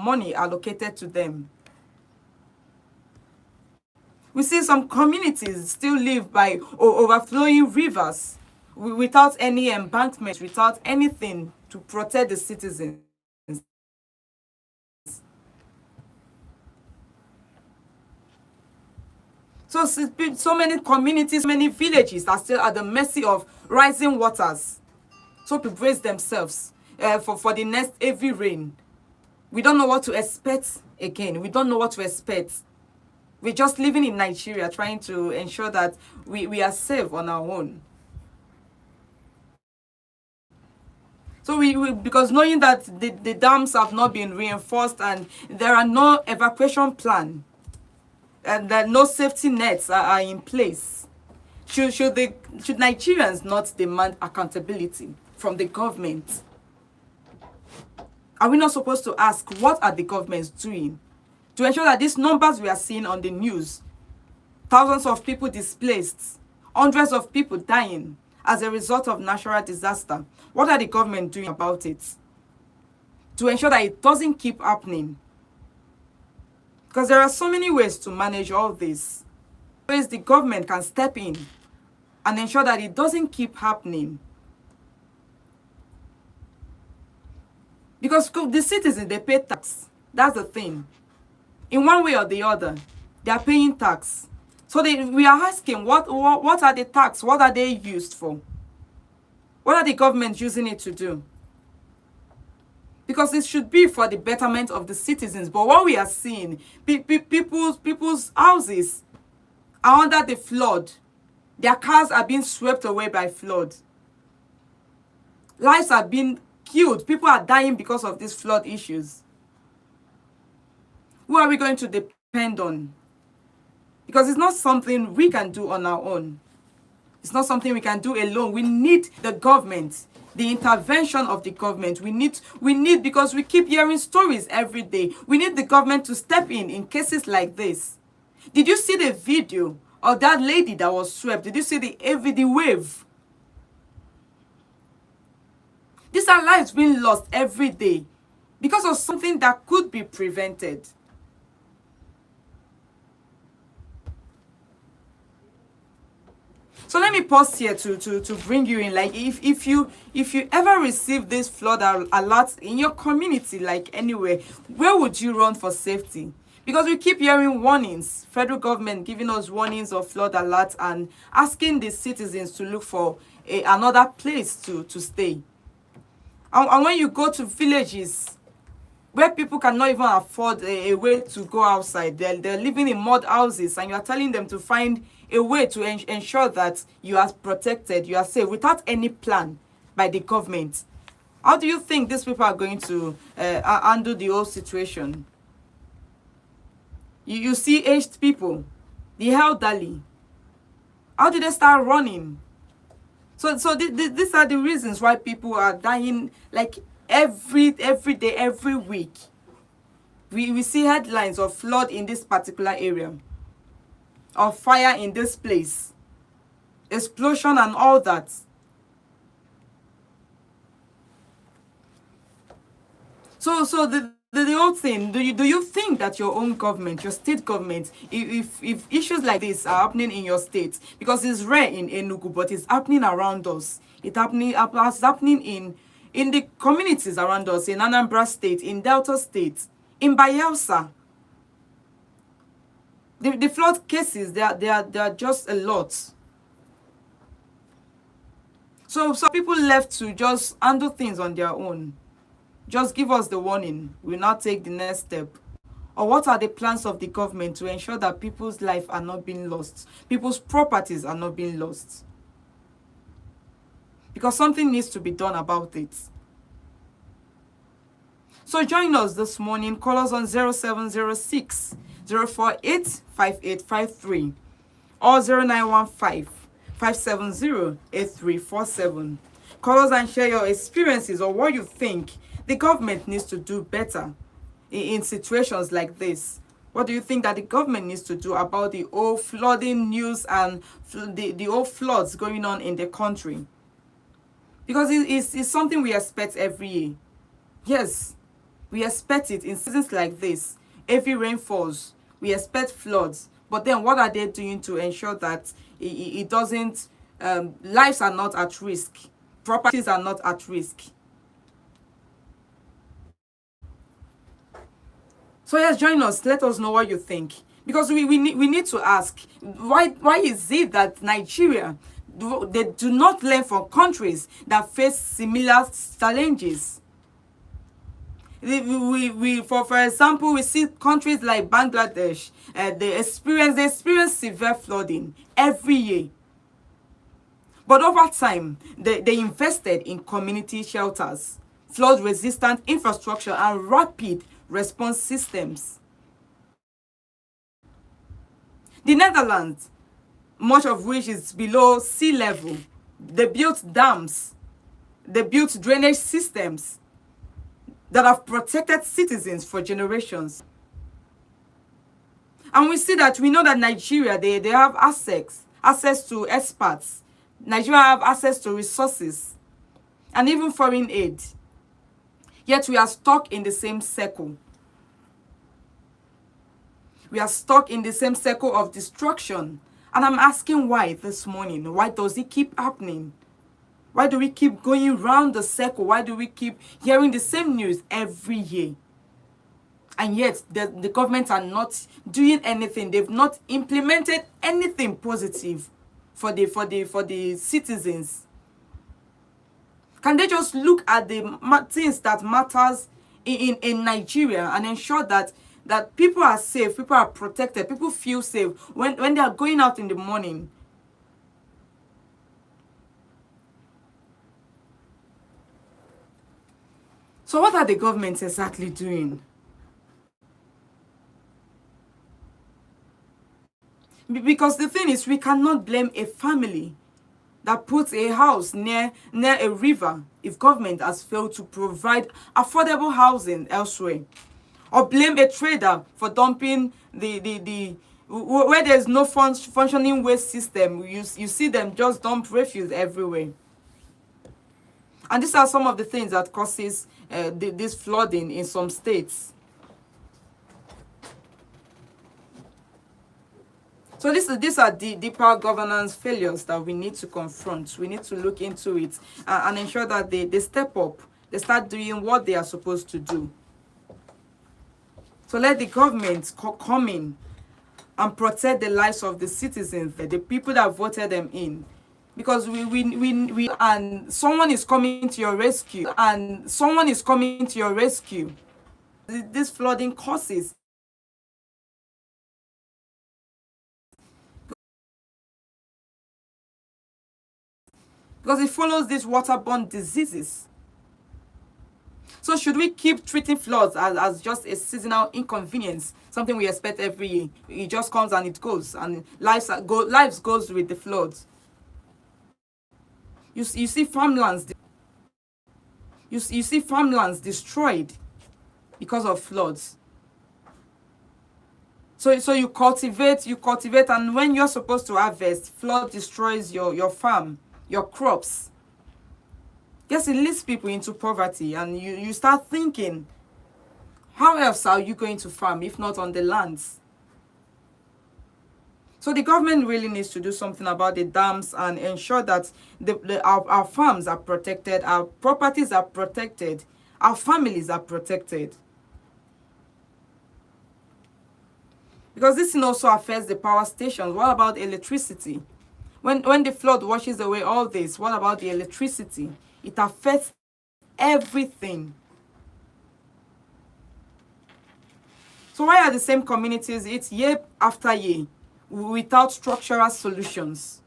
money allocated to them. We see some communities still live by overflowing rivers without any embankment, without anything to protect the citizens. So many communities, many villages are still at the mercy of rising waters. So to brace themselves for the next heavy rain. We don't know what to expect again. We don't know what to expect. We're just living in Nigeria, trying to ensure that we are safe on our own. So because knowing that the dams have not been reinforced and there are no evacuation plan and that no safety nets are in place, should Nigerians not demand accountability from the government? Are we not supposed to ask, what are the governments doing to ensure that these numbers we are seeing on the news, thousands of people displaced, hundreds of people dying as a result of natural disaster, what are the government doing about it to ensure that it doesn't keep happening? Because there are so many ways to manage all this. Ways the government can step in and ensure that it doesn't keep happening. Because the citizens, they pay tax. That's the thing. In one way or the other, they are paying tax. So we are asking, what are the tax? What are they used for? What are the government using it to do? Because it should be for the betterment of the citizens. But what we are seeing, people's houses are under the flood. Their cars are being swept away by flood. Lives are being killed. People are dying because of these flood issues. Who are we going to depend on? Because it's not something we can do on our own. It's not something we can do alone. We need the government, the intervention of the government. We need because we keep hearing stories every day. We need the government to step in cases like this. Did you see the video of that lady that was swept? Did you see the wave? These are lives being lost every day because of something that could be prevented. So let me pause here to bring you in. Like if you ever receive this flood alert in your community, like anywhere, where would you run for safety? Because we keep hearing warnings, federal government giving us warnings of flood alert and asking the citizens to look for another place to stay. And when you go to villages where people cannot even afford a way to go outside, they're living in mud houses, and you are telling them to find a way to ensure that you are protected, you are safe, without any plan by the government. How do you think these people are going to handle the whole situation? You see aged people, the elderly. How did they start running? So these are the reasons why people are dying like every day, every week. We see headlines of flood in this particular area, of fire in this place, explosion and all that. So the whole thing, do you think that your own government, your state government, if issues like this are happening in your state, because it's rare in Enugu, but it's happening around us. It's happening in the communities around us, in Anambra State, in Delta State, in Bayelsa. The flood cases, they are just a lot. So people left to just handle things on their own. Just give us the warning. We'll not take the next step. Or what are the plans of the government to ensure that people's lives are not being lost? People's properties are not being lost? Because something needs to be done about it. So join us this morning. Call us on 0706 048 5853 or 0915 570 8347. Call us and share your experiences or what you think the government needs to do better in situations like this. What do you think that the government needs to do about the whole flooding news and the whole floods going on in the country? Because it's something we expect every year. Yes, We expect it in seasons like this. Heavy rain falls. We expect floods. But then what are they doing to ensure that it doesn't, lives are not at risk, properties are not at risk? So yes, join us. Let us know what you think. Because we need to ask, why is it that Nigeria, they do not learn from countries that face similar challenges? For example, we see countries like Bangladesh, they experience severe flooding every year. But over time, they invested in community shelters, flood-resistant infrastructure, and rapid response systems. The Netherlands, much of which is below sea level, they built dams, they built drainage systems that have protected citizens for generations. And we know that Nigeria, they have access to experts. Nigeria have access to resources and even foreign aid. Yet we are stuck in the same circle. We are stuck in the same circle of destruction. And I'm asking why this morning. Why does it keep happening? Why do we keep going round the circle? Why do we keep hearing the same news every year? And yet the government are not doing anything. They've not implemented anything positive for the citizens. Can they just look at the things that matters in Nigeria and ensure that people are safe, people are protected, people feel safe when they are going out in the morning? So what are the governments exactly doing? Because the thing is, we cannot blame a family that puts a house near a river if government has failed to provide affordable housing elsewhere. Or blame a trader for dumping where there's no functioning waste system. You see them just dump refuse everywhere. And these are some of the things that causes this flooding in some states. So these are the deeper governance failures that we need to confront. We need to look into it and ensure that they step up. They start doing what they are supposed to do. So let the government come in and protect the lives of the citizens, the people that voted them in. Because we and someone is coming to your rescue, and someone is coming to your rescue. This flooding causes. Because it follows these waterborne diseases. So should we keep treating floods as just a seasonal inconvenience, something we expect every year? It just comes and it goes, and lives goes with the floods. You see farmlands. You see farmlands destroyed because of floods. So you cultivate, and when you're supposed to harvest, flood destroys your farm, your crops. Yes, it leads people into poverty, and you start thinking, how else are you going to farm if not on the lands? So the government really needs to do something about the dams and ensure that our farms are protected, our properties are protected, our families are protected. Because this thing also affects the power stations. What about electricity? When the flood washes away all this, what about the electricity? It affects everything. So why are the same communities, it's year after year, without structural solutions?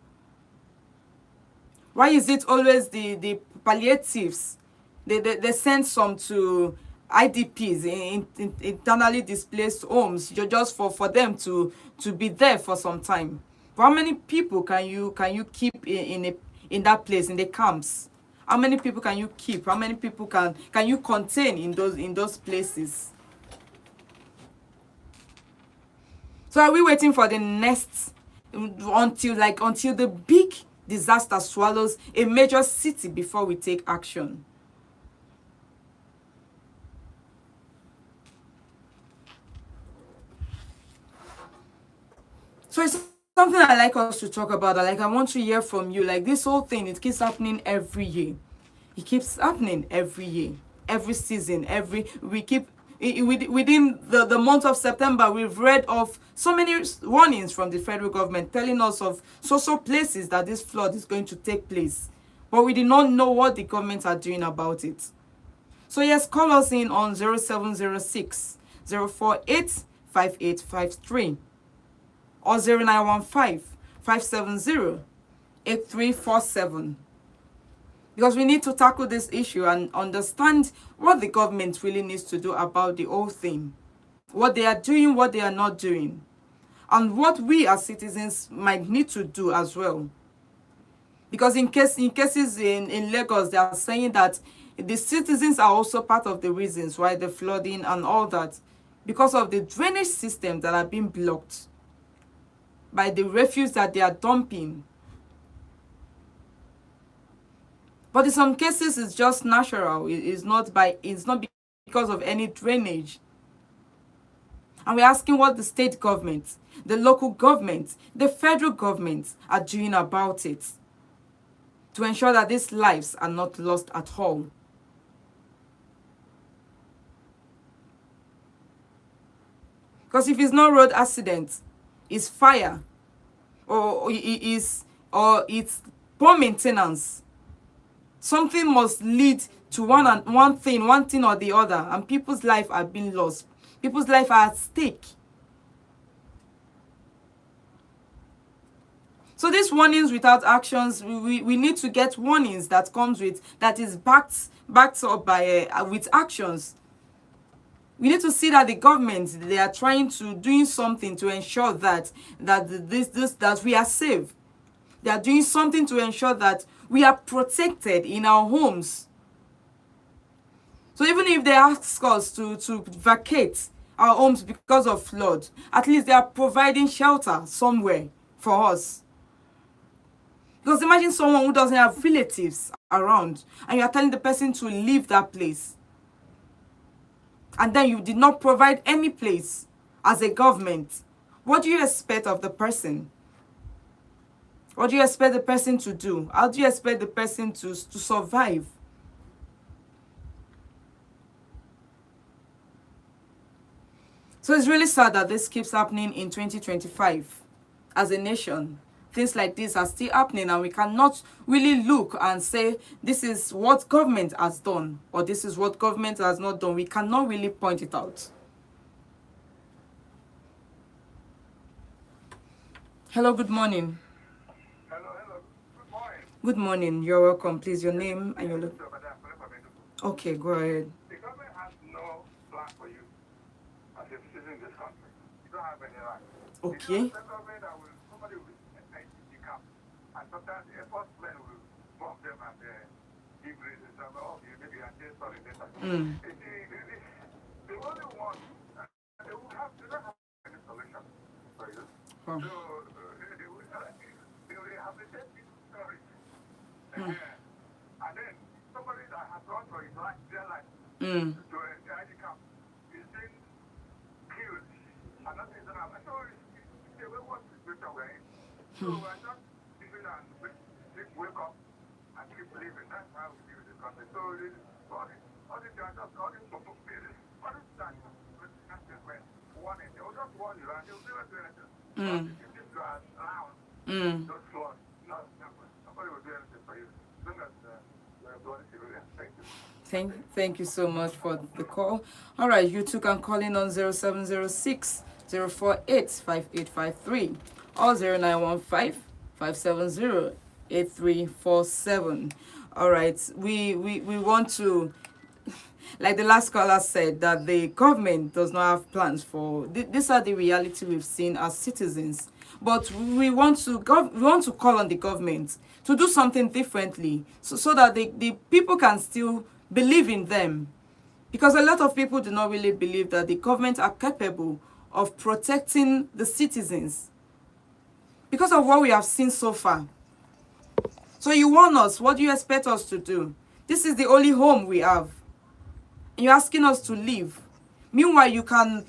Why is it always the palliatives? They send some to IDPs, in internally displaced homes, just for them to be there for some time. But how many people can you keep in that place, in the camps? How many people can you keep? How many people can you contain in those places? So are we waiting for the next until the big disaster swallows a major city before we take action? So it's something I like us to talk about. Like I want to hear from you. Like this whole thing, it keeps happening every year. It keeps happening every year, every season, we keep within the month of September, we've read of so many warnings from the federal government telling us of so places that this flood is going to take place. But we did not know what the government are doing about it. So yes, call us in on 0706 048 5853 or 0915 570 8347. Because we need to tackle this issue and understand what the government really needs to do about the whole thing. What they are doing, what they are not doing. And what we as citizens might need to do as well. Because in cases in Lagos, they are saying that the citizens are also part of the reasons why the flooding and all that. Because of the drainage system that are being blocked by the refuse that they are dumping. But in some cases, it's just natural. It's not because of any drainage. And we're asking what the state government, the local government, the federal government are doing about it to ensure that these lives are not lost at all. Because if it's not road accident, it's fire, or it's poor maintenance. Something must lead to one thing or the other, and people's life are being lost. People's life are at stake. So these warnings without actions, we need to get warnings that is backed up by with actions. We need to see that the government, they are trying to doing something to ensure that we are safe. They are doing something to ensure that we are protected in our homes. So even if they ask us to vacate our homes because of flood, at least they are providing shelter somewhere for us. Because imagine someone who doesn't have relatives around and you are telling the person to leave that place. And then you did not provide any place as a government. What do you expect of the person? What do you expect the person to do? How do you expect the person to survive? So it's really sad that this keeps happening in 2025 as a nation. Things like this are still happening and we cannot really look and say this is what government has done or this is what government has not done. We cannot really point it out. Hello, good morning. Hello. Good morning. Good morning. You're welcome. Please, your name and your look. Okay, go ahead. The government has no plan for you as a citizen in this country. You don't have any right. Okay. Somebody will the camp, and sometimes the enforcement will mock them and give reasons. Maybe I say sorry later. The only one, they don't have any solution for you. Oh. So they will rehabilitate these stories. And then somebody that has run for his life, their life, to the camp is being killed. And nothing is happening. So it's a wayward situation we're in. So we're just living and wake up and keep living. That's how we live in this country. So all these are just all these people, all these that when one they will just warn you and they'll never do anything. If this goes around, those floods, nobody will do anything for you. As long as you're a bloody civilian. Thank you. Thank you so much for the call. All right, you two can call in on 0706 048 5853 or 0915 570 8347. All right, we want to, like the last caller said, that the government does not have plans for these are the reality we've seen as citizens. But we want to call on the government to do something differently so that the people can still believe in them. Because a lot of people do not really believe that the government are capable of protecting the citizens because of what we have seen so far. So you warn us, what do you expect us to do? This is the only home we have. And you're asking us to leave. Meanwhile, you can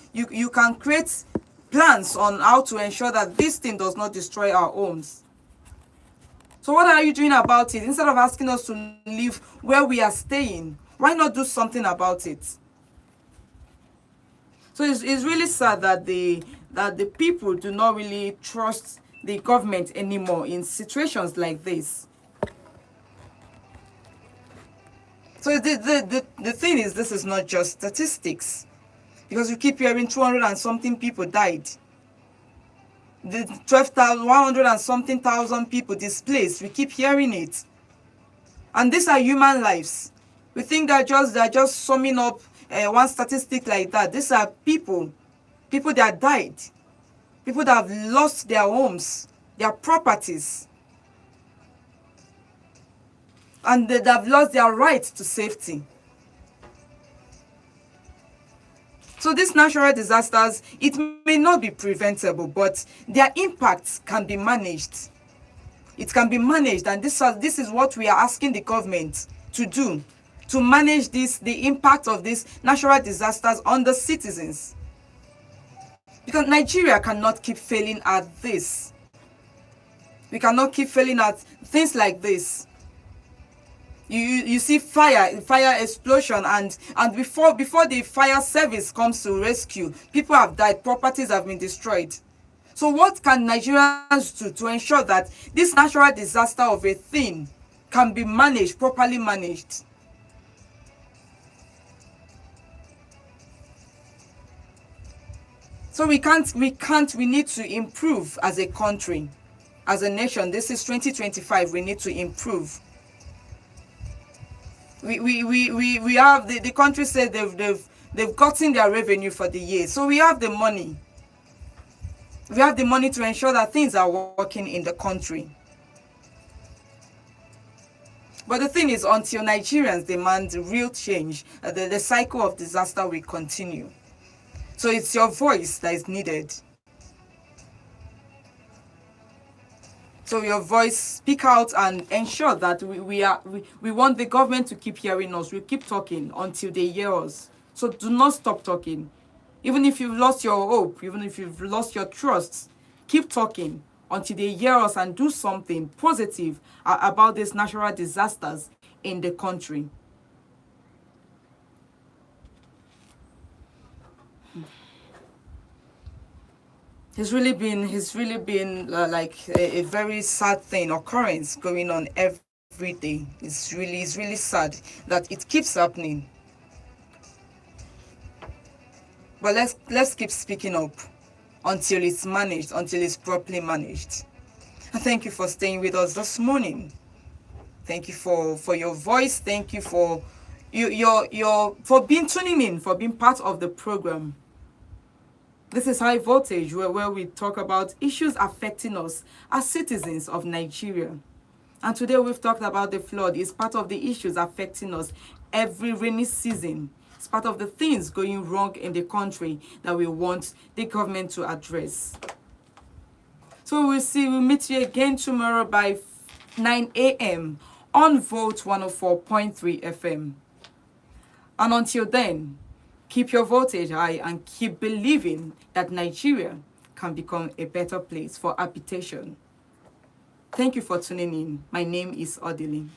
create plans on how to ensure that this thing does not destroy our homes. So what are you doing about it? Instead of asking us to live where we are staying, why not do something about it? So it's really sad that the people do not really trust the government anymore in situations like this. So the thing is, this is not just statistics, because we keep hearing 200 and something people died. The 12,100 and something thousand people displaced. We keep hearing it. And these are human lives. We think they're just summing up one statistic like that. These are people that died, people that have lost their homes, their properties, and they have lost their right to safety. So these natural disasters, it may not be preventable, but their impacts can be managed. It can be managed, and this is what we are asking the government to do, to manage the impact of these natural disasters on the citizens. Because Nigeria cannot keep failing at this. We cannot keep failing at things like this. You see fire explosion, and before the fire service comes to rescue, people have died, properties have been destroyed. So what can Nigerians do to ensure that this natural disaster of a thing can be managed, properly managed? So we need to improve as a country, as a nation. This is 2025, we need to improve. We have the country said they've gotten their revenue for the year, so we have the money. We have the money to ensure that things are working in the country. But the thing is, until Nigerians demand real change, the cycle of disaster will continue. So it's your voice that is needed. So your voice, speak out and ensure that we want the government to keep hearing us. We keep talking until they hear us. So do not stop talking. Even if you've lost your hope, even if you've lost your trust, keep talking until they hear us and do something positive about these natural disasters in the country. It's really been like a very sad occurrence going on every day. It's really sad that it keeps happening. But let's keep speaking up until it's managed, until it's properly managed. And thank you for staying with us this morning. Thank you for your voice. Thank you for for tuning in, for being part of the program. This is High Voltage, where we talk about issues affecting us as citizens of Nigeria. And today we've talked about the flood. It's part of the issues affecting us every rainy season. It's part of the things going wrong in the country that we want the government to address. So we'll meet you again tomorrow by 9 a.m. on Volt 104.3 FM. And until then, keep your voltage high and keep believing that Nigeria can become a better place for habitation. Thank you for tuning in. My name is Odili.